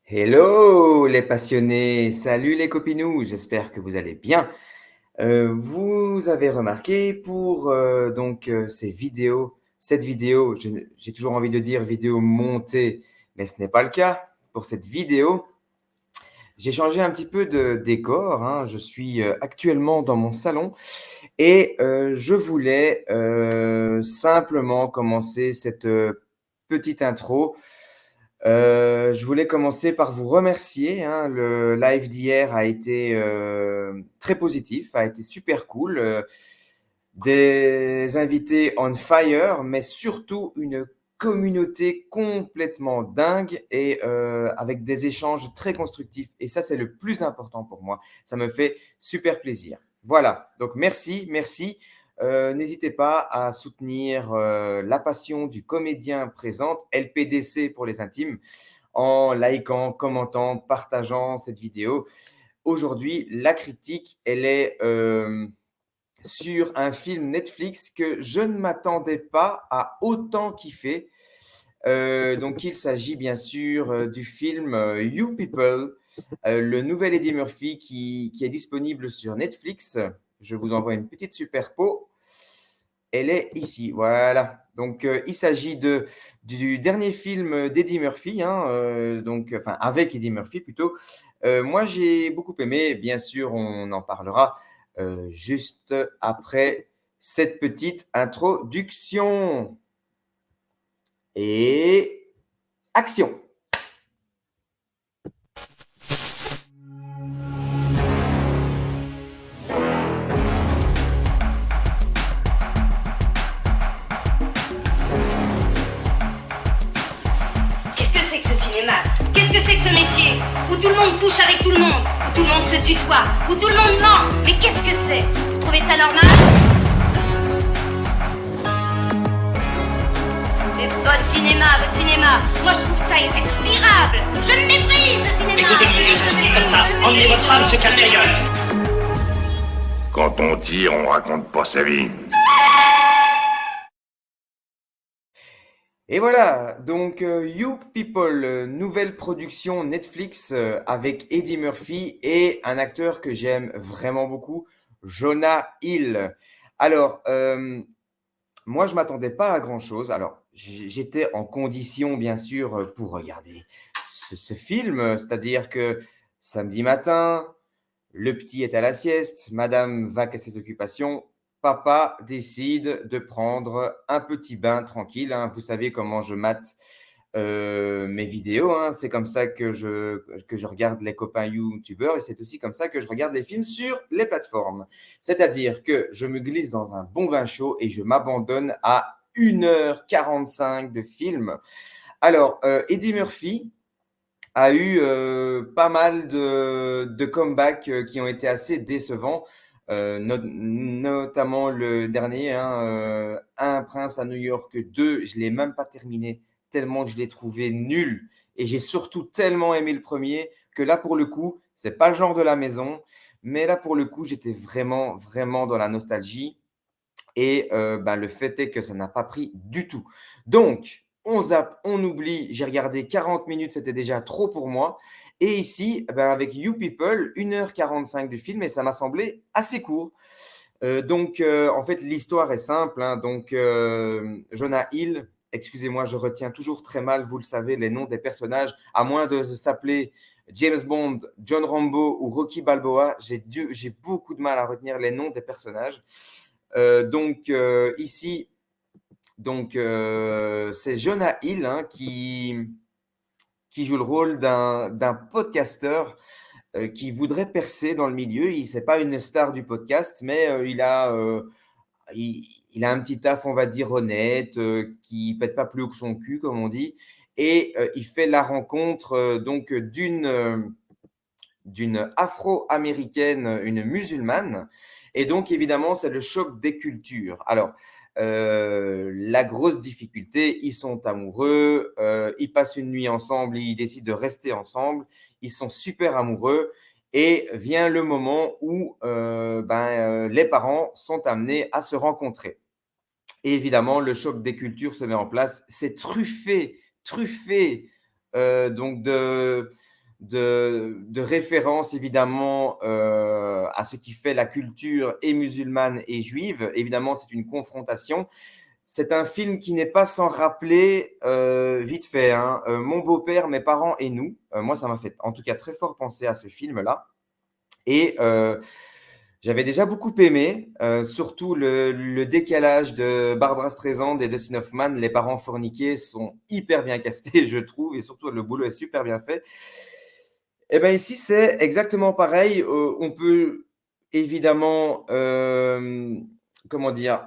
Hello les passionnés, salut les copinous, j'espère que vous allez bien. Vous avez remarqué pour cette vidéo, j'ai toujours envie de dire vidéo montée, mais ce n'est pas le cas. Pour cette vidéo, j'ai changé un petit peu de décor, hein. Je suis actuellement dans mon salon et je voulais simplement commencer cette petite intro. Je voulais commencer par vous remercier, hein. Le live d'hier a été, très positif, a été super cool, des invités on fire, mais surtout une communauté complètement dingue et avec des échanges très constructifs et ça, c'est le plus important pour moi. Ça me fait super plaisir. Voilà, donc merci, merci. N'hésitez pas à soutenir, la passion du comédien présente, LPDC pour les intimes, en likant, commentant, partageant cette vidéo. Aujourd'hui, la critique, elle est sur un film Netflix que je ne m'attendais pas à autant kiffer. Donc, il s'agit bien sûr du film You People, le nouvel Eddie Murphy qui est disponible sur Netflix. Je vous envoie une petite superpo. Elle est ici, voilà. Donc, il s'agit du dernier film d'Eddie Murphy, hein, enfin avec Eddie Murphy plutôt. Moi, j'ai beaucoup aimé, bien sûr, on en parlera juste après cette petite introduction. Et action! Qu'est-ce que c'est que ce cinéma? Qu'est-ce que c'est que ce métier? Où tout le monde couche avec tout le monde, où tout le monde se tutoie, où tout le monde ment. Mais qu'est-ce que c'est? Vous trouvez ça normal? Mais votre cinéma, moi je trouve ça irrespirable. Je le méprise, le cinéma. Écoutez, mon vieux, ça se dit comme ça. Emmenez votre femme se calmer ailleurs. Quand on tire, on raconte pas sa vie. Et voilà, donc You People, nouvelle production Netflix avec Eddie Murphy et un acteur que j'aime vraiment beaucoup, Jonah Hill. Alors, moi, je m'attendais pas à grand-chose. Alors, j'étais en condition, bien sûr, pour regarder ce film, c'est-à-dire que samedi matin, le petit est à la sieste, madame va à ses occupations, papa décide de prendre un petit bain tranquille, hein. Vous savez comment je mate mes vidéos, hein. C'est comme ça que je regarde les copains youtubeurs et c'est aussi comme ça que je regarde les films sur les plateformes. C'est-à-dire que je me glisse dans un bon bain chaud et je m'abandonne à 1h45 de film. Alors, Eddie Murphy a eu pas mal de comebacks qui ont été assez décevants, notamment le dernier, hein, Un prince à New York 2, je ne l'ai même pas terminé, tellement que je l'ai trouvé nul. Et j'ai surtout tellement aimé le premier que là, pour le coup, c'est pas le genre de la maison, mais là, pour le coup, j'étais vraiment, vraiment dans la nostalgie. Et le fait est que ça n'a pas pris du tout. Donc, on zappe, on oublie. J'ai regardé 40 minutes, c'était déjà trop pour moi. Et ici, avec You People, 1h45 de film et ça m'a semblé assez court. En fait, l'histoire est simple, hein. Donc, Jonah Hill, excusez-moi, je retiens toujours très mal, vous le savez, les noms des personnages, à moins de s'appeler James Bond, John Rambo ou Rocky Balboa, j'ai beaucoup de mal à retenir les noms des personnages. Ici, c'est Jonah Hill, hein, qui joue le rôle d'un podcasteur qui voudrait percer dans le milieu. Il n'est pas une star du podcast, mais il a un petit taf, on va dire, honnête, qui ne pète pas plus haut que son cul, comme on dit. Et il fait la rencontre d'une afro-américaine, une musulmane. Et donc, évidemment, c'est le choc des cultures. Alors, la grosse difficulté, ils sont amoureux, ils passent une nuit ensemble, ils décident de rester ensemble, ils sont super amoureux. Et vient le moment où les parents sont amenés à se rencontrer. Et évidemment, le choc des cultures se met en place. C'est truffé, truffé donc de référence évidemment à ce qui fait la culture et musulmane et juive. Évidemment, c'est une confrontation. C'est un film qui n'est pas sans rappeler, vite fait, hein, Mon beau-père, mes parents et nous. Moi, ça m'a fait en tout cas très fort penser à ce film-là. Et j'avais déjà beaucoup aimé, surtout le décalage de Barbara Streisand et Dustin Hoffman. Les parents forniqués sont hyper bien castés, je trouve, et surtout le boulot est super bien fait. Et bien ici, c'est exactement pareil. On peut évidemment, comment dire,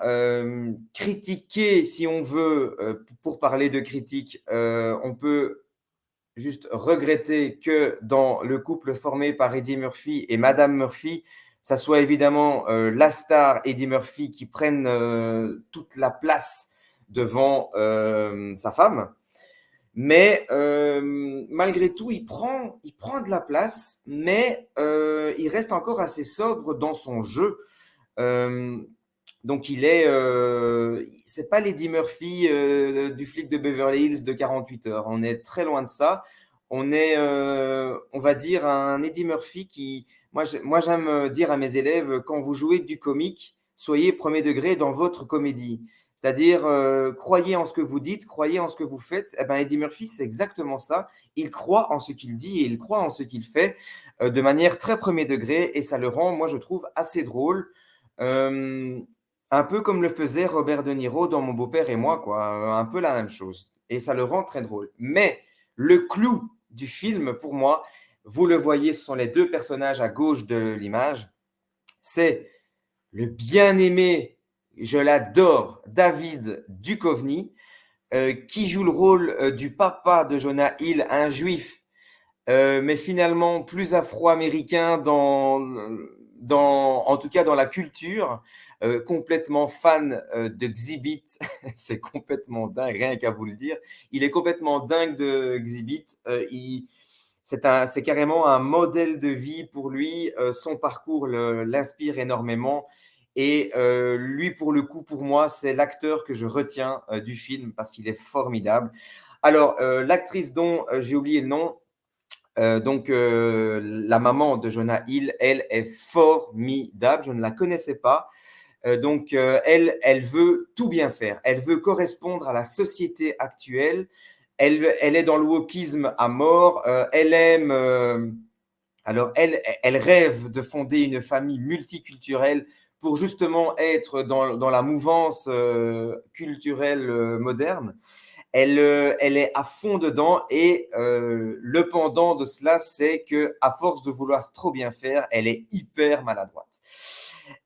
critiquer si on veut, pour parler de critique, on peut juste regretter que dans le couple formé par Eddie Murphy et Madame Murphy, ça soit évidemment la star Eddie Murphy qui prenne toute la place devant sa femme. Mais malgré tout, il prend de la place, mais il reste encore assez sobre dans son jeu. Euh, donc c'est pas l'Eddie Murphy du flic de Beverly Hills de 48 heures. On est très loin de ça. On est, on va dire, un Eddie Murphy qui, moi j'aime dire à mes élèves, quand vous jouez du comique, soyez premier degré dans votre comédie. C'est-à-dire, croyez en ce que vous dites, croyez en ce que vous faites. Eh ben, Eddie Murphy, c'est exactement ça. Il croit en ce qu'il dit et il croit en ce qu'il fait de manière très premier degré et ça le rend, moi je trouve, assez drôle. Euh, un peu comme le faisait Robert De Niro dans Mon beau-père et moi, quoi. Un peu la même chose. Et ça le rend très drôle. Mais le clou du film, pour moi, vous le voyez, ce sont les deux personnages à gauche de l'image. C'est le bien-aimé, je l'adore, David Duchovny, qui joue le rôle du papa de Jonah Hill, un juif, mais finalement plus afro-américain en tout cas dans la culture, complètement fan de Xzibit. C'est complètement dingue, rien qu'à vous le dire. Il est complètement dingue de Xzibit. C'est carrément un modèle de vie pour lui. Son parcours l'inspire énormément. Et lui, pour le coup, pour moi, c'est l'acteur que je retiens du film parce qu'il est formidable. Alors, l'actrice dont j'ai oublié le nom, donc la maman de Jonah Hill, elle est formidable. Je ne la connaissais pas. Donc, elle veut tout bien faire. Elle veut correspondre à la société actuelle. Elle est dans le wokisme à mort. Elle aime. Alors, elle rêve de fonder une famille multiculturelle pour justement être dans la mouvance culturelle moderne. Elle est à fond dedans et le pendant de cela, c'est que à force de vouloir trop bien faire, elle est hyper maladroite.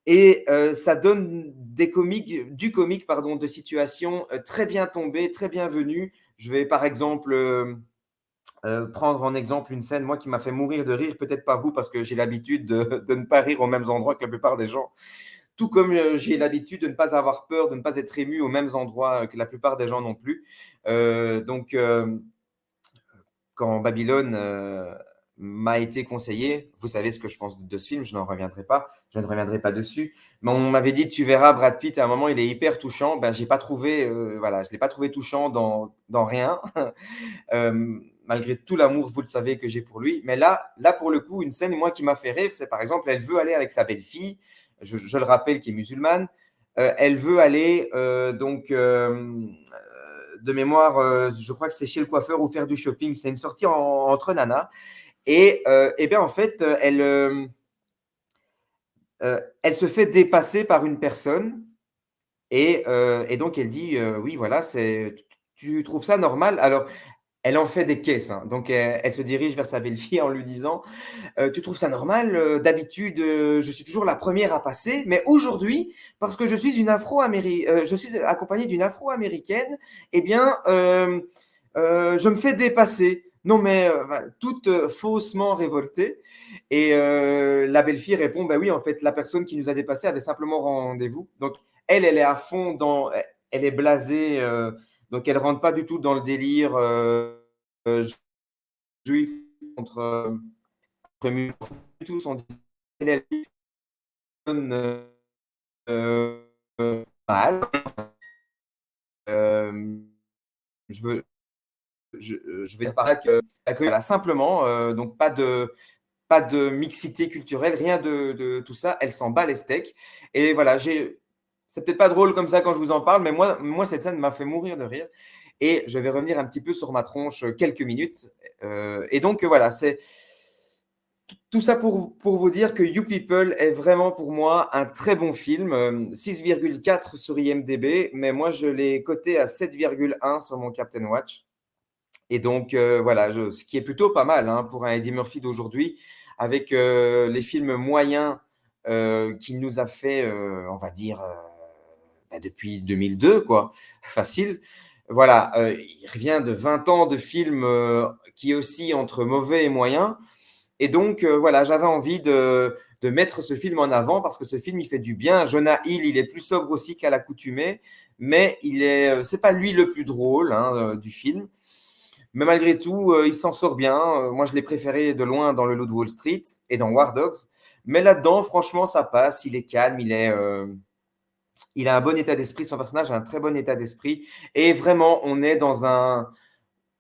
Et ça donne du comique pardon, de situations très bien tombées, très bienvenues. Je vais par exemple prendre en exemple une scène, moi, qui m'a fait mourir de rire, peut-être pas vous, parce que j'ai l'habitude de ne pas rire aux mêmes endroits que la plupart des gens. Tout comme j'ai l'habitude de ne pas avoir peur, de ne pas être ému aux mêmes endroits que la plupart des gens non plus. Donc, quand Babylone m'a été conseillé, vous savez ce que je pense de ce film, je ne reviendrai pas dessus. Mais on m'avait dit, tu verras, Brad Pitt, à un moment, il est hyper touchant. Ben, j'ai pas trouvé, voilà, je ne l'ai pas trouvé touchant dans rien, malgré tout l'amour, vous le savez, que j'ai pour lui. Mais là, pour le coup, une scène, moi, qui m'a fait rire, c'est par exemple, elle veut aller avec sa belle-fille, je le rappelle, qui est musulmane. Elle veut aller, de mémoire, je crois que c'est chez le coiffeur ou faire du shopping. C'est une sortie entre nanas. Et bien, en fait, elle se fait dépasser par une personne. Et donc, elle dit, oui, voilà, tu trouves ça normal? Alors, elle en fait des caisses, hein. Donc, elle se dirige vers sa belle-fille en lui disant, tu trouves ça normal? D'habitude, je suis toujours la première à passer, mais aujourd'hui, parce que je suis accompagnée d'une Afro-américaine, eh bien, je me fais dépasser. Non, mais toute faussement révoltée. Et la belle-fille répond, bah oui, en fait, la personne qui nous a dépassé avait simplement rendez-vous. Donc, elle est à fond elle est blasée, donc elle rentre pas du tout dans le délire euh, juif contre, contre du tout son elle donne mal. Euh, je veux je vais dire par là que voilà, simplement, donc pas de mixité culturelle, rien de tout ça. Elle s'en bat les steaks. Et voilà, c'est peut-être pas drôle comme ça quand je vous en parle, mais moi cette scène m'a fait mourir de rire. Et je vais revenir un petit peu sur ma tronche quelques minutes. Et donc voilà, c'est tout ça pour vous dire que You People est vraiment pour moi un très bon film. 6,4 sur IMDb, mais moi je l'ai coté à 7,1 sur mon Captain Watch. Et donc voilà, ce qui est plutôt pas mal hein, pour un Eddie Murphy d'aujourd'hui, avec les films moyens qu'il nous a fait, on va dire, depuis 2002, quoi, facile. Voilà, il revient de 20 ans de films qui oscillent entre mauvais et moyens. Et donc, voilà, j'avais envie de mettre ce film en avant parce que ce film, il fait du bien. Jonah Hill, il est plus sobre aussi qu'à l'accoutumée, mais c'est pas lui le plus drôle hein, du film. Mais malgré tout, il s'en sort bien. Moi, je l'ai préféré de loin dans Le Loup de Wall Street et dans War Dogs. Mais là-dedans, franchement, ça passe. Il est calme, il a un bon état d'esprit. Son personnage a un très bon état d'esprit. Et vraiment, on est dans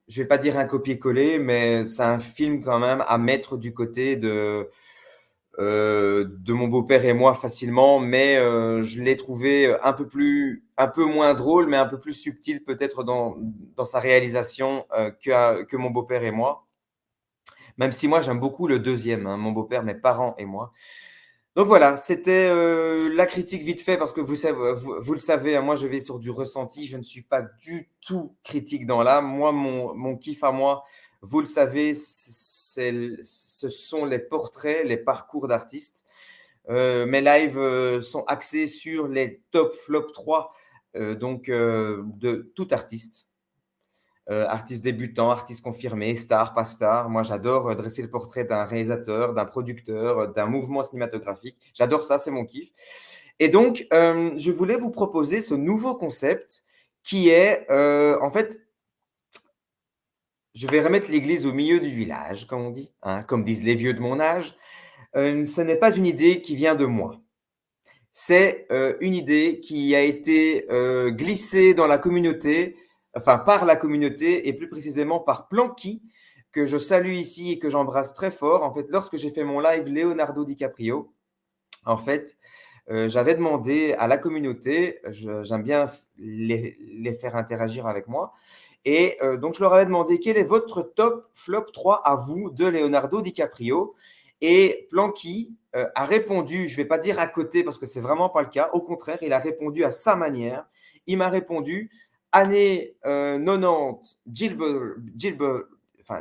je vais pas dire un copier-coller, mais c'est un film quand même à mettre du côté de mon beau-père et moi facilement, mais je l'ai trouvé un peu moins drôle, mais un peu plus subtil peut-être dans sa réalisation que mon beau-père et moi. Même si moi j'aime beaucoup le deuxième, hein, mon beau-père, mes parents et moi. Donc voilà, c'était la critique vite fait parce que vous le savez, hein, moi je vais sur du ressenti, je ne suis pas du tout critique dans l'âme. Moi, mon kiff à moi, vous le savez, ce sont les portraits, les parcours d'artistes. Mes lives sont axés sur les top flop 3 de tout artiste. Artiste débutant, artiste confirmé, star, pas star. Moi, j'adore dresser le portrait d'un réalisateur, d'un producteur, d'un mouvement cinématographique. J'adore ça, c'est mon kiff. Et donc, je voulais vous proposer ce nouveau concept qui est, en fait, je vais remettre l'église au milieu du village, comme on dit, hein, comme disent les vieux de mon âge. Ce n'est pas une idée qui vient de moi. C'est une idée qui a été glissée dans la communauté, enfin par la communauté et plus précisément par Planky, que je salue ici et que j'embrasse très fort. En fait, lorsque j'ai fait mon live Leonardo DiCaprio, en fait, j'avais demandé à la communauté, j'aime bien les faire interagir avec moi, et donc je leur avais demandé quel est votre top flop 3 à vous de Leonardo DiCaprio. Et Planky a répondu, je ne vais pas dire à côté parce que ce n'est vraiment pas le cas, au contraire, il a répondu à sa manière. Il m'a répondu année 90,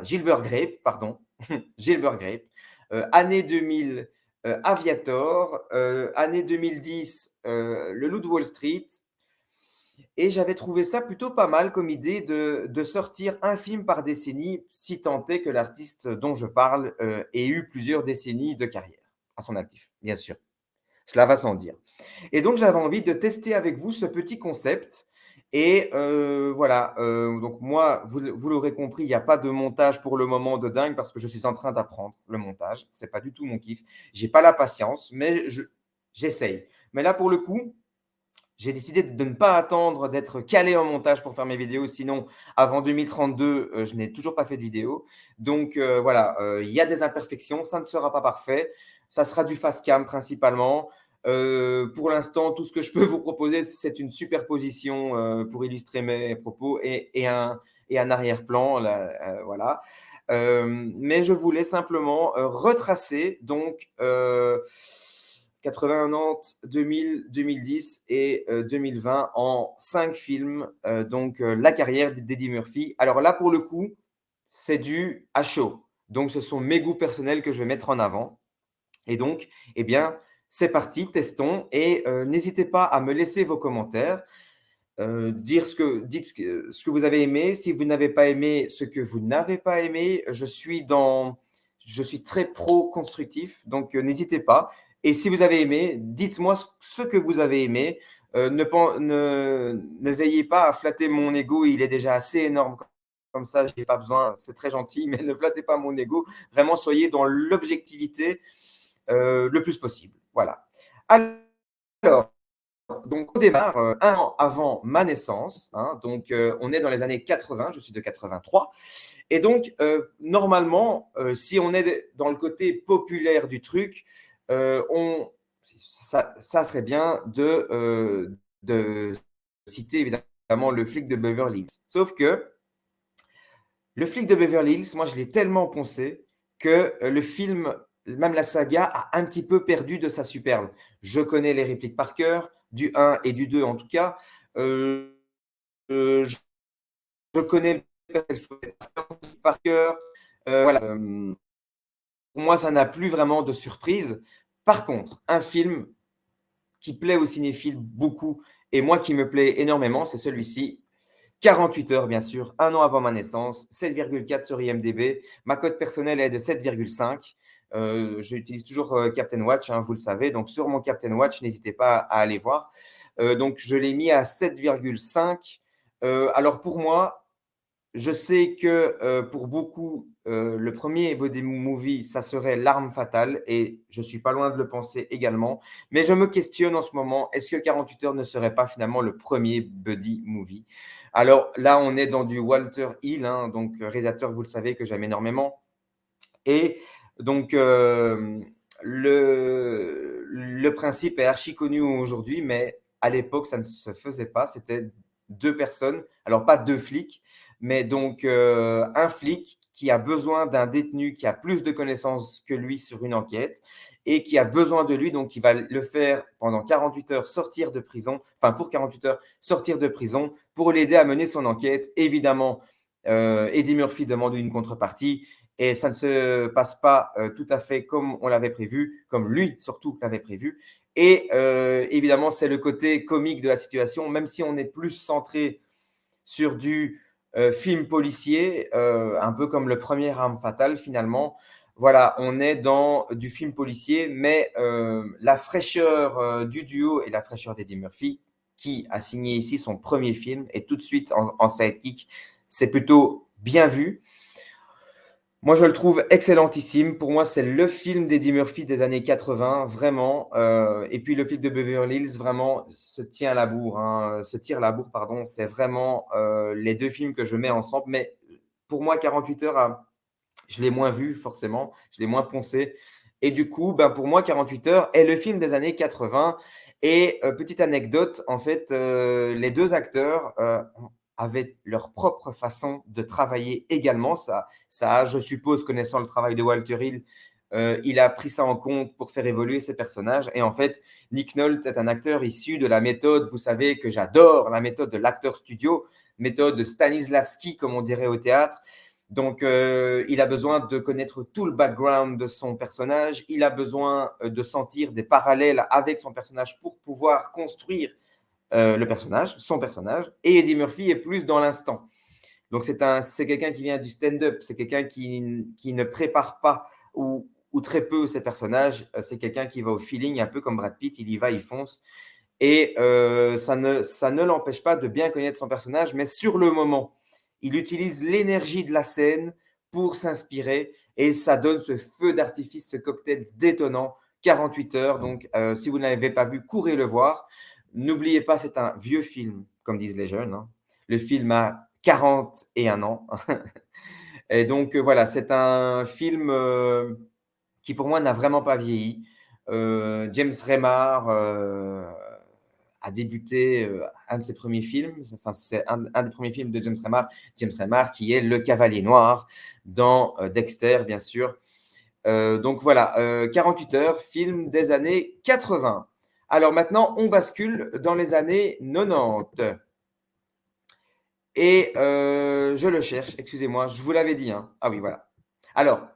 Gilbert Grape, pardon, Gilbert Grape, année 2000, Aviator, année 2010, Le Loup de Wall Street. Et j'avais trouvé ça plutôt pas mal comme idée de sortir un film par décennie, si tant est que l'artiste dont je parle ait eu plusieurs décennies de carrière à son actif, bien sûr. Cela va sans dire. Et donc, j'avais envie de tester avec vous ce petit concept. Et voilà, donc moi, vous l'aurez compris, il n'y a pas de montage pour le moment de dingue parce que je suis en train d'apprendre le montage. Ce n'est pas du tout mon kiff. Je n'ai pas la patience, mais j'essaye. Mais là, pour le coup, j'ai décidé de ne pas attendre d'être calé en montage pour faire mes vidéos. Sinon, avant 2032, je n'ai toujours pas fait de vidéo. Donc voilà, il y a des imperfections. Ça ne sera pas parfait. Ça sera du face cam principalement. Pour l'instant, tout ce que je peux vous proposer, c'est une superposition pour illustrer mes propos et un arrière-plan. Voilà. Mais je voulais simplement retracer donc 90, 2000, 2010 et 2020 en 5 films, la carrière d'Eddie Murphy. Alors là, pour le coup, c'est du à chaud. Donc, ce sont mes goûts personnels que je vais mettre en avant. Et donc, eh bien, c'est parti, testons. Et n'hésitez pas à me laisser vos commentaires, dites ce que vous avez aimé. Si vous n'avez pas aimé, ce que vous n'avez pas aimé. Je suis très pro-constructif, donc n'hésitez pas. Et si vous avez aimé, dites-moi ce que vous avez aimé. Ne veillez pas à flatter mon ego, il est déjà assez énorme comme ça, je n'ai pas besoin, c'est très gentil, mais ne flattez pas mon ego. Vraiment, soyez dans l'objectivité le plus possible. Voilà. Alors, donc on démarre un an avant ma naissance, hein, donc on est dans les années 80, je suis de 83, et donc normalement, si on est dans le côté populaire du truc, ça serait bien de citer évidemment le flic de Beverly Hills. Sauf que le flic de Beverly Hills, moi je l'ai tellement poncé que le film, même la saga, a un petit peu perdu de sa superbe. Je connais les répliques par cœur, du 1 et du 2 en tout cas. Euh, je connais le par cœur. Voilà. Pour moi, ça n'a plus vraiment de surprise. Par contre, un film qui plaît aux cinéphiles beaucoup et moi qui me plaît énormément, c'est celui-ci. 48 heures, bien sûr, un an avant ma naissance, 7,4 sur IMDb. Ma cote personnelle est de 7,5. J'utilise toujours Captain Watch, hein, vous le savez. Donc, sur mon Captain Watch, n'hésitez pas à aller voir. Donc, je l'ai mis à 7,5. Alors, pour moi, je sais que pour beaucoup, le premier body movie, ça serait L'arme fatale, et je suis pas loin de le penser également. Mais je me questionne en ce moment, est-ce que 48 heures ne serait pas finalement le premier buddy movie? Alors là, on est dans du Walter Hill, hein, donc réalisateur, vous le savez, que j'aime énormément. Et donc, le principe est archi connu aujourd'hui, mais à l'époque, ça ne se faisait pas. C'était deux personnes, alors pas deux flics, mais donc un flic qui a besoin d'un détenu qui a plus de connaissances que lui sur une enquête et qui a besoin de lui, donc il va le faire pendant 48 heures sortir de prison, enfin pour 48 heures sortir de prison pour l'aider à mener son enquête. Évidemment, Eddie Murphy demande une contrepartie et ça ne se passe pas tout à fait comme on l'avait prévu, comme lui surtout l'avait prévu. Et évidemment, c'est le côté comique de la situation, même si on est plus centré sur du film policier, un peu comme le premier Arme fatale finalement. Voilà, on est dans du film policier, mais la fraîcheur du duo et la fraîcheur d'Eddie Murphy, qui a signé ici son premier film, et tout de suite en sidekick, c'est plutôt bien vu. Moi, je le trouve excellentissime. Pour moi, c'est le film d'Eddie Murphy des années 80, vraiment. Et puis, le flic de Beverly Hills, vraiment, se tient à la bourre, hein, se tire la bourre, pardon. C'est vraiment les deux films que je mets ensemble. Mais pour moi, 48 heures, je l'ai moins vu, forcément. Je l'ai moins poncé. Et du coup, ben, pour moi, 48 heures est le film des années 80. Et petite anecdote, en fait, les deux acteurs avaient leur propre façon de travailler également. Ça, je suppose, connaissant le travail de Walter Hill, il a pris ça en compte pour faire évoluer ses personnages. Et en fait, Nick Nolte est un acteur issu de la méthode, vous savez que j'adore, la méthode de l'acteur studio, méthode de Stanislavski, comme on dirait au théâtre. Donc, il a besoin de connaître tout le background de son personnage. Il a besoin de sentir des parallèles avec son personnage pour pouvoir construire le personnage, son personnage. Et Eddie Murphy est plus dans l'instant. Donc, c'est quelqu'un qui vient du stand-up. C'est quelqu'un qui ne prépare pas ou très peu ses personnages. C'est quelqu'un qui va au feeling, un peu comme Brad Pitt. Il y va, il fonce. Et ça ne l'empêche pas de bien connaître son personnage, mais sur le moment, il utilise l'énergie de la scène pour s'inspirer et ça donne ce feu d'artifice, ce cocktail détonnant, 48 heures. Donc, si vous ne l'avez pas vu, courez le voir. N'oubliez pas, c'est un vieux film, comme disent les jeunes, hein. Le film a 41 ans. Et donc, voilà, c'est un film qui, pour moi, n'a vraiment pas vieilli. James Remar a débuté un de ses premiers films, enfin, c'est un des premiers films de James Remar qui est Le Cavalier Noir dans Dexter, bien sûr. Donc voilà, 48 heures, film des années 80. Alors maintenant, on bascule dans les années 90. Et je le cherche, excusez-moi, je vous l'avais dit, hein. Ah oui, voilà. Alors,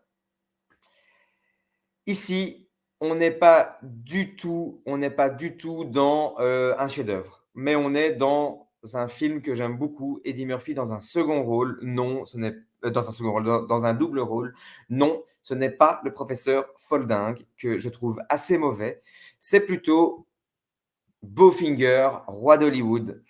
ici, on n'est pas du tout dans un chef-d'œuvre, mais on est dans un film que j'aime beaucoup, Eddie Murphy dans un second rôle. Non, ce n'est dans un second rôle, dans un double rôle. Non, ce n'est pas le professeur Folding que je trouve assez mauvais. C'est plutôt Bowfinger, roi d'Hollywood.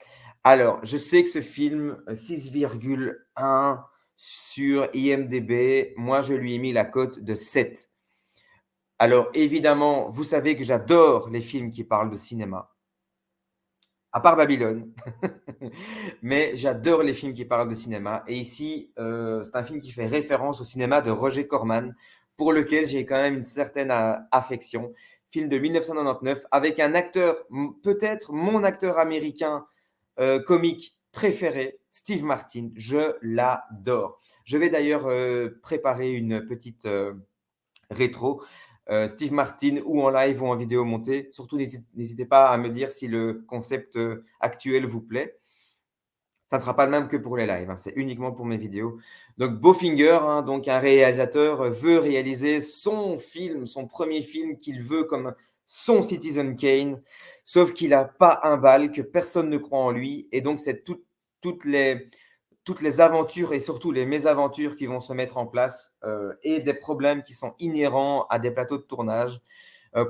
Alors, je sais que ce film, 6,1 sur IMDb, moi je lui ai mis la cote de 7. Alors, évidemment, vous savez que j'adore les films qui parlent de cinéma. à part Babylone. Mais j'adore les films qui parlent de cinéma. Et ici, c'est un film qui fait référence au cinéma de Roger Corman, pour lequel j'ai quand même une certaine affection. Film de 1999 avec un acteur, peut-être mon acteur américain comique préféré, Steve Martin. Je l'adore. Je vais d'ailleurs préparer une petite rétro. Steve Martin, ou en live ou en vidéo montée. Surtout, n'hésitez pas à me dire si le concept actuel vous plaît. Ça ne sera pas le même que pour les lives, hein, c'est uniquement pour mes vidéos. Donc Bowfinger, hein, donc un réalisateur veut réaliser son film, son premier film qu'il veut comme son Citizen Kane, sauf qu'il n'a pas un bal, que personne ne croit en lui, et donc c'est toutes les aventures et surtout les mésaventures qui vont se mettre en place et des problèmes qui sont inhérents à des plateaux de tournage,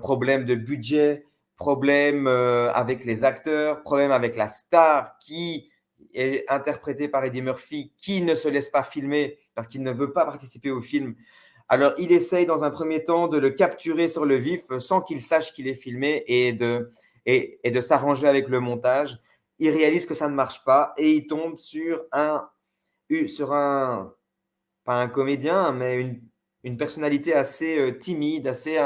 problèmes de budget, problèmes avec les acteurs, problèmes avec la star qui est interprété par Eddie Murphy, qui ne se laisse pas filmer parce qu'il ne veut pas participer au film. Alors, il essaye dans un premier temps de le capturer sur le vif sans qu'il sache qu'il est filmé et de s'arranger avec le montage. Il réalise que ça ne marche pas et il tombe sur pas un comédien, mais une personnalité assez timide, assez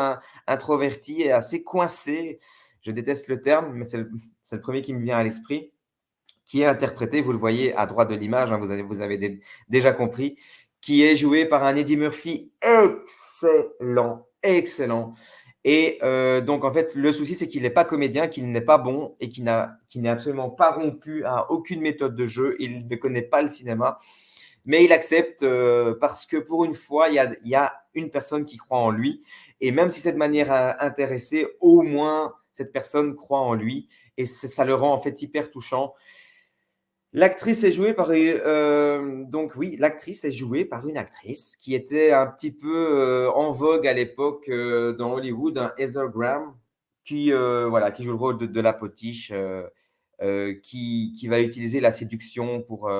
introvertie et assez coincée. Je déteste le terme, mais c'est le premier qui me vient à l'esprit, qui est interprété, vous le voyez à droite de l'image, hein, vous avez déjà compris, qui est joué par un Eddie Murphy excellent, excellent. Et donc, en fait, le souci, c'est qu'il n'est pas comédien, qu'il n'est pas bon et qu'il n'est absolument pas rompu à aucune méthode de jeu. Il ne connaît pas le cinéma, mais il accepte parce que pour une fois, il y a une personne qui croit en lui. Et même si cette manière a intéressé, au moins, cette personne croit en lui. Et ça le rend en fait hyper touchant. L'actrice est jouée par donc oui, l'actrice est jouée par une actrice qui était un petit peu en vogue à l'époque dans Hollywood, un Heather Graham, qui voilà, qui joue le rôle de la potiche, qui va utiliser la séduction pour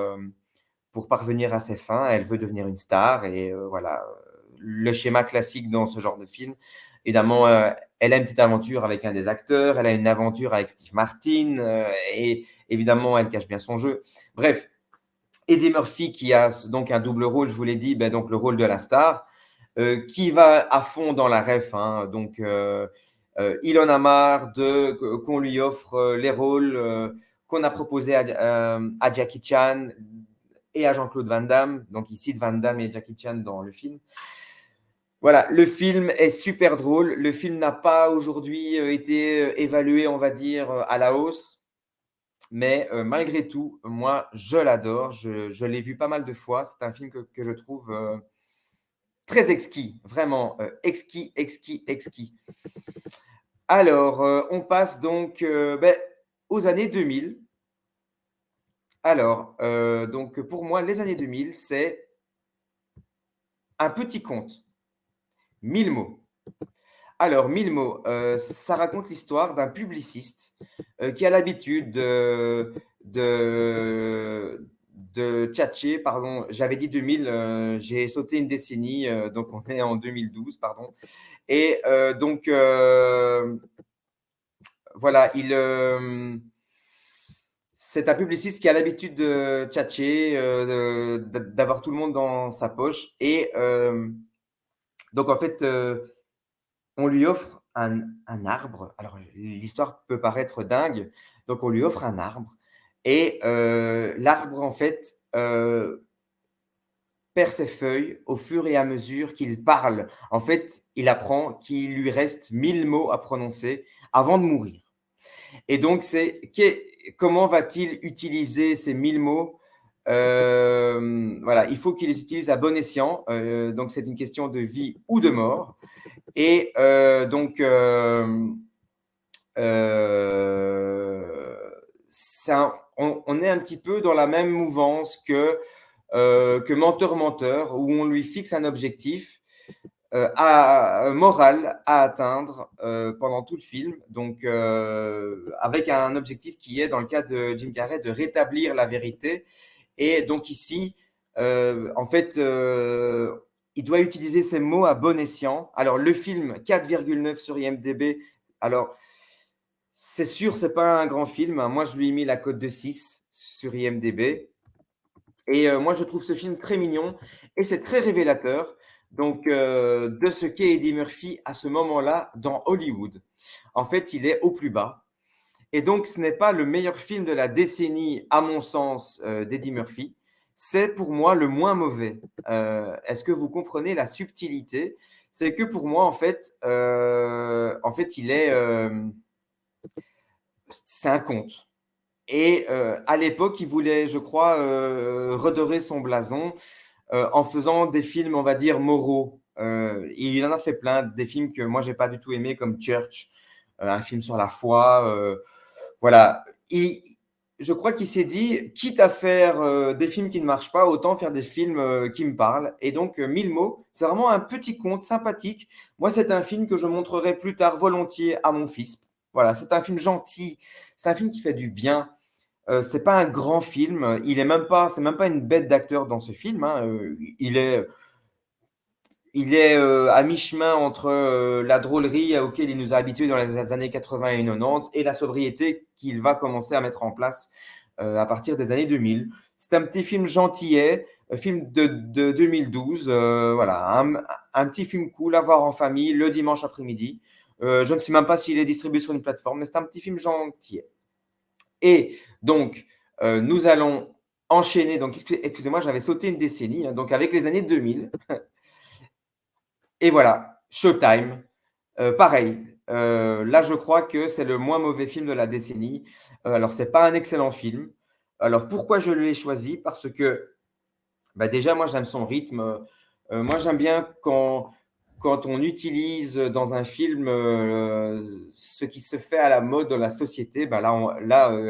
parvenir à ses fins. Elle veut devenir une star et voilà, le schéma classique dans ce genre de film. Évidemment, elle a une petite aventure avec un des acteurs, elle a une aventure avec Steve Martin et évidemment, elle cache bien son jeu. Bref, Eddie Murphy qui a donc un double rôle, je vous l'ai dit, ben donc le rôle de la star, qui va à fond dans la ref. Hein, donc, il en a marre qu'on lui offre les rôles qu'on a proposés à Jackie Chan et à Jean-Claude Van Damme. Donc, ici, Van Damme et Jackie Chan dans le film. Voilà, le film est super drôle. Le film n'a pas aujourd'hui été évalué, on va dire, à la hausse. Mais malgré tout, moi, je l'adore. Je l'ai vu pas mal de fois. C'est un film que je trouve très exquis, vraiment exquis, exquis, exquis. Alors, on passe donc aux années 2000. Alors, donc pour moi, les années 2000, c'est un petit conte, 1000 mots. Alors, 1000 mots, ça raconte l'histoire d'un publiciste qui a l'habitude de tchatcher, pardon, j'avais dit 2000, j'ai sauté une décennie, donc on est en 2012, pardon. Et donc, voilà, c'est un publiciste qui a l'habitude de tchatcher, d'avoir tout le monde dans sa poche. Et donc, en fait, on lui offre un arbre. Alors, l'histoire peut paraître dingue. Donc, on lui offre un arbre. Et l'arbre, en fait, perd ses feuilles au fur et à mesure qu'il parle. En fait, il apprend qu'il lui reste 1000 mots à prononcer avant de mourir. Et donc, comment va-t-il utiliser ces 1000 mots? Voilà, il faut qu'il les utilise à bon escient. Donc, c'est une question de vie ou de mort. Et donc, on est un petit peu dans la même mouvance que Menteur-Menteur, où on lui fixe un objectif moral à atteindre pendant tout le film. Donc, avec un objectif qui est, dans le cas de Jim Carrey, de rétablir la vérité. Et donc ici, en fait, il doit utiliser ces mots à bon escient. Alors, le film, 4,9 sur IMDb. Alors, C'est sûr, c'est pas un grand film, hein. Moi, je lui ai mis la cote de 6 sur IMDb. Et moi, je trouve ce film très mignon et c'est très révélateur donc de ce qu'est Eddie Murphy à ce moment-là dans Hollywood. En fait, il est au plus bas et donc ce n'est pas le meilleur film de la décennie à mon sens, d'Eddie Murphy. C'est pour moi le moins mauvais. Est-ce que vous comprenez la subtilité? C'est que pour moi, en fait, il est, c'est un conte. Et à l'époque, il voulait, je crois, redorer son blason en faisant des films, on va dire, moraux. Il en a fait plein, des films que moi, j'ai pas du tout aimé, comme Church, un film sur la foi. Voilà. Je crois qu'il s'est dit, quitte à faire des films qui ne marchent pas, autant faire des films qui me parlent. Et donc, Mille mots, c'est vraiment un petit conte sympathique. Moi, c'est un film que je montrerai plus tard volontiers à mon fils. Voilà, c'est un film gentil, c'est un film qui fait du bien. C'est pas un grand film. C'est même pas une bête d'acteur dans ce film, hein. Il est à mi-chemin entre la drôlerie auquel il nous a habitués dans les années 80 et 90 et la sobriété qu'il va commencer à mettre en place à partir des années 2000. C'est un petit film gentillet, film de 2012. Voilà, un petit film cool à voir en famille le dimanche après-midi. Je ne sais même pas s'il est distribué sur une plateforme, mais c'est un petit film gentillet. Et donc, nous allons enchaîner. Donc, excusez-moi, j'avais sauté une décennie. Hein, donc, avec les années 2000. Et voilà, Showtime. Pareil. Là, je crois que c'est le moins mauvais film de la décennie. Alors, c'est pas un excellent film. Alors, pourquoi je l'ai choisi? Parce que, bah, déjà, moi, j'aime son rythme. Moi, j'aime bien quand on utilise dans un film ce qui se fait à la mode dans la société. Bah,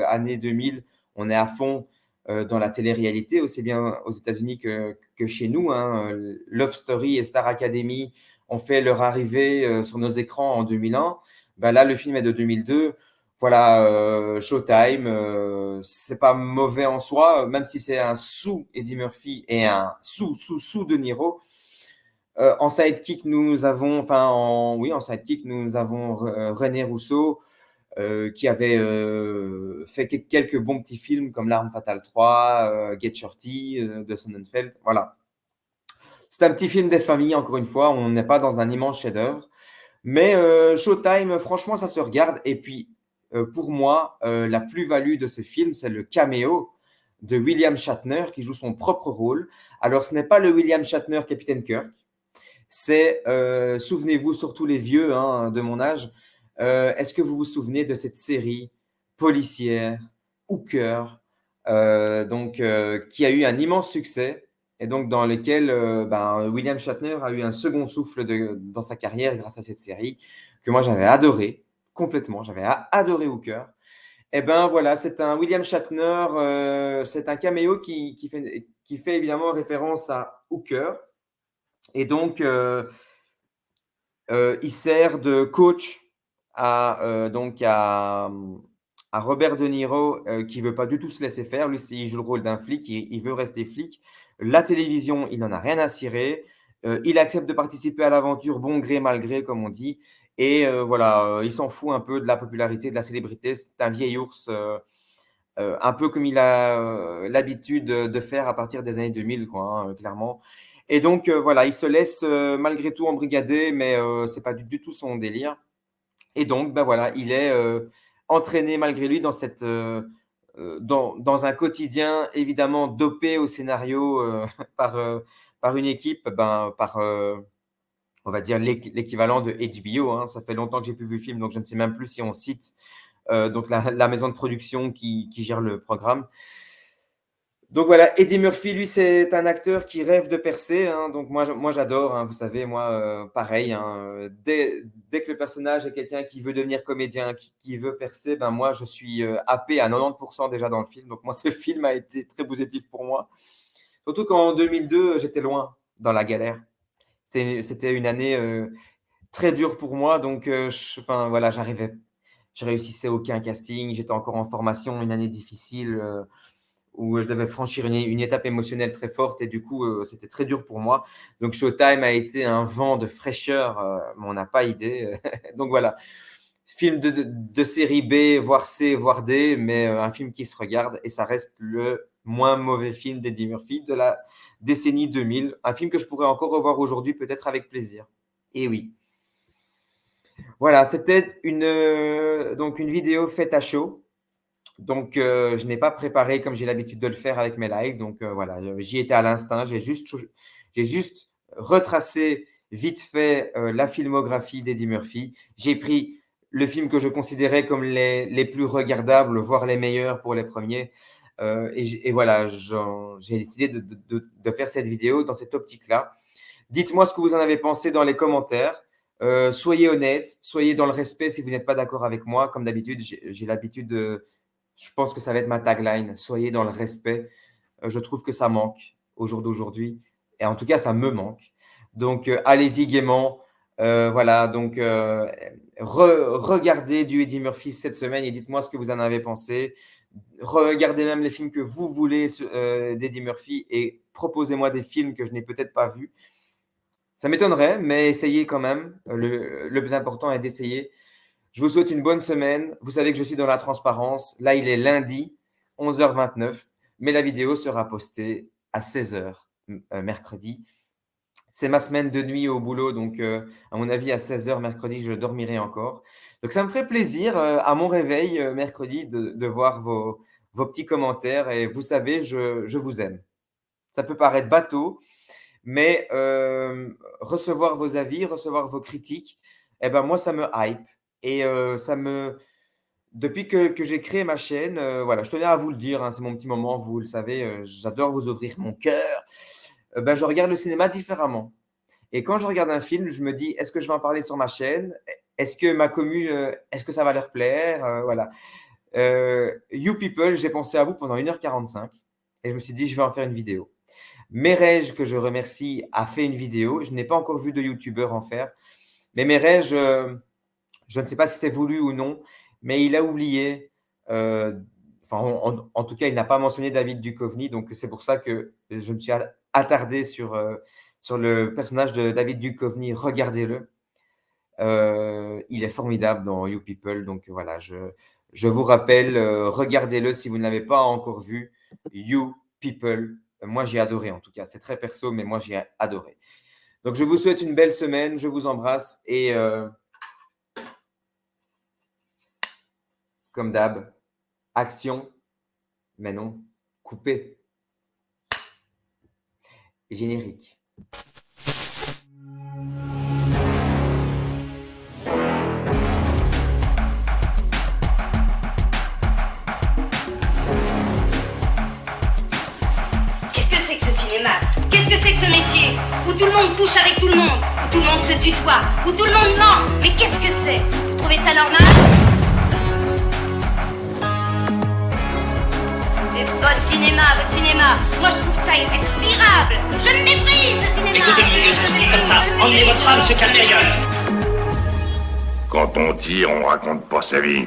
année 2000, on est à fond dans la télé-réalité, aussi bien aux États-Unis que chez nous. Hein. Love Story et Star Academy ont fait leur arrivée sur nos écrans en 2001. Bah, là, le film est de 2002. Voilà, Showtime, c'est pas mauvais en soi, même si c'est un sous Eddie Murphy et un sous De Niro. En sidekick, en sidekick, nous avons René Rousseau, qui avait fait quelques bons petits films comme L'Arme Fatale 3, Get Shorty, de Sonnenfeld. Voilà. C'est un petit film des familles, encore une fois. On n'est pas dans un immense chef-d'œuvre. Mais Showtime, franchement, ça se regarde. Et puis, pour moi, la plus-value de ce film, c'est le caméo de William Shatner qui joue son propre rôle. Alors, ce n'est pas le William Shatner Capitaine Kirk. C'est, souvenez-vous, surtout les vieux hein, de mon âge, est-ce que vous vous souvenez de cette série policière, Hooker, qui a eu un immense succès et donc dans lequel William Shatner a eu un second souffle dans sa carrière grâce à cette série que moi j'avais adoré complètement, j'avais adoré Hooker. Et ben voilà, c'est un William Shatner, c'est un caméo qui fait évidemment référence à Hooker. Et donc, il sert de coach à Robert De Niro, qui veut pas du tout se laisser faire. Lui, il joue le rôle d'un flic, il veut rester flic. La télévision, il en a rien à cirer. Il accepte de participer à l'aventure bon gré mal gré, comme on dit. Et voilà, il s'en fout un peu de la popularité, de la célébrité. C'est un vieil ours, un peu comme il a l'habitude de faire à partir des années 2000, quoi, hein, clairement. Et donc, voilà, il se laisse malgré tout embrigader, mais c'est pas du tout son délire. Et donc, ben voilà, il est entraîné malgré lui dans un quotidien évidemment dopé au scénario par une équipe, on va dire l'équivalent de HBO. Hein. Ça fait longtemps que j'ai plus vu le film, donc je ne sais même plus si on cite donc la maison de production qui gère le programme. Donc voilà, Eddie Murphy, lui, c'est un acteur qui rêve de percer. Hein. Donc moi j'adore, hein, vous savez, moi, pareil. Hein, dès que le personnage est quelqu'un qui veut devenir comédien, qui veut percer, ben moi, je suis happé à 90% déjà dans le film. Donc moi, ce film a été très positif pour moi. Surtout qu'en 2002, j'étais loin dans la galère. C'était une année très dure pour moi. Donc, voilà, je réussissais aucun casting. J'étais encore en formation, une année difficile. Où je devais franchir une étape émotionnelle très forte et du coup, c'était très dur pour moi. Donc, Showtime a été un vent de fraîcheur, mais on n'a pas idée. Donc, voilà. film de série B, voire C, voire D, mais un film qui se regarde et ça reste le moins mauvais film d'Eddie Murphy de la décennie 2000. Un film que je pourrais encore revoir aujourd'hui, peut-être avec plaisir. Et oui. Voilà, c'était donc une vidéo faite à chaud. Donc, je n'ai pas préparé comme j'ai l'habitude de le faire avec mes lives. Donc, voilà, j'y étais à l'instinct. J'ai juste retracé vite fait la filmographie d'Eddie Murphy. J'ai pris le film que je considérais comme les plus regardables, voire les meilleurs pour les premiers. Et voilà, j'ai décidé de faire cette vidéo dans cette optique-là. Dites-moi ce que vous en avez pensé dans les commentaires. Soyez honnête, soyez dans le respect si vous n'êtes pas d'accord avec moi. Comme d'habitude, j'ai l'habitude de… Je pense que ça va être ma tagline. Soyez dans le respect. Je trouve que ça manque au jour d'aujourd'hui. Et en tout cas, ça me manque. Donc, allez-y gaiement. Voilà, donc regardez du Eddie Murphy cette semaine et dites-moi ce que vous en avez pensé. Regardez même les films que vous voulez d'Eddie Murphy et proposez-moi des films que je n'ai peut-être pas vus. Ça m'étonnerait, mais essayez quand même. Le plus important est d'essayer. Je vous souhaite une bonne semaine. Vous savez que je suis dans la transparence. Là, il est lundi, 11h29, mais la vidéo sera postée à 16h mercredi. C'est ma semaine de nuit au boulot, donc à mon avis, à 16h mercredi, je dormirai encore. Donc, ça me ferait plaisir à mon réveil mercredi de voir vos petits commentaires. Et vous savez, je vous aime. Ça peut paraître bateau, mais recevoir vos avis, recevoir vos critiques, eh ben, moi, ça me hype. Et depuis que j'ai créé ma chaîne, voilà, je tenais à vous le dire, hein, c'est mon petit moment, vous le savez, j'adore vous ouvrir mon cœur. Ben, je regarde le cinéma différemment. Et quand je regarde un film, je me dis, est-ce que je vais en parler sur ma chaîne? Est-ce que ma commu, est-ce que ça va leur plaire? Voilà. You People, j'ai pensé à vous pendant 1h45 et je me suis dit, je vais en faire une vidéo. Merej, que je remercie, a fait une vidéo. Je n'ai pas encore vu de youtubeur en faire. Mais Merej, je ne sais pas si c'est voulu ou non, mais il a oublié, en tout cas, il n'a pas mentionné David Duchovny, donc c'est pour ça que je me suis attardé sur le personnage de David Duchovny. Regardez-le. Il est formidable dans You People, donc voilà, je vous rappelle, regardez-le si vous ne l'avez pas encore vu, You People. Moi, j'ai adoré en tout cas, c'est très perso, mais moi, j'ai adoré. Donc, je vous souhaite une belle semaine, je vous embrasse et… comme d'hab, action, mais non, coupé. Générique. Qu'est-ce que c'est que ce cinéma? Qu'est-ce que c'est que ce métier? Où tout le monde couche avec tout le monde, où tout le monde se tutoie, où tout le monde ment. Mais qu'est-ce que c'est? Vous trouvez ça normal? Votre cinéma, moi je trouve ça irrespirable. Je le méprise, ce cinéma. Écoutez-moi, je vous dis comme ça. Emmenez votre âme se calmer ailleurs. Quand on tire, on raconte pas sa vie.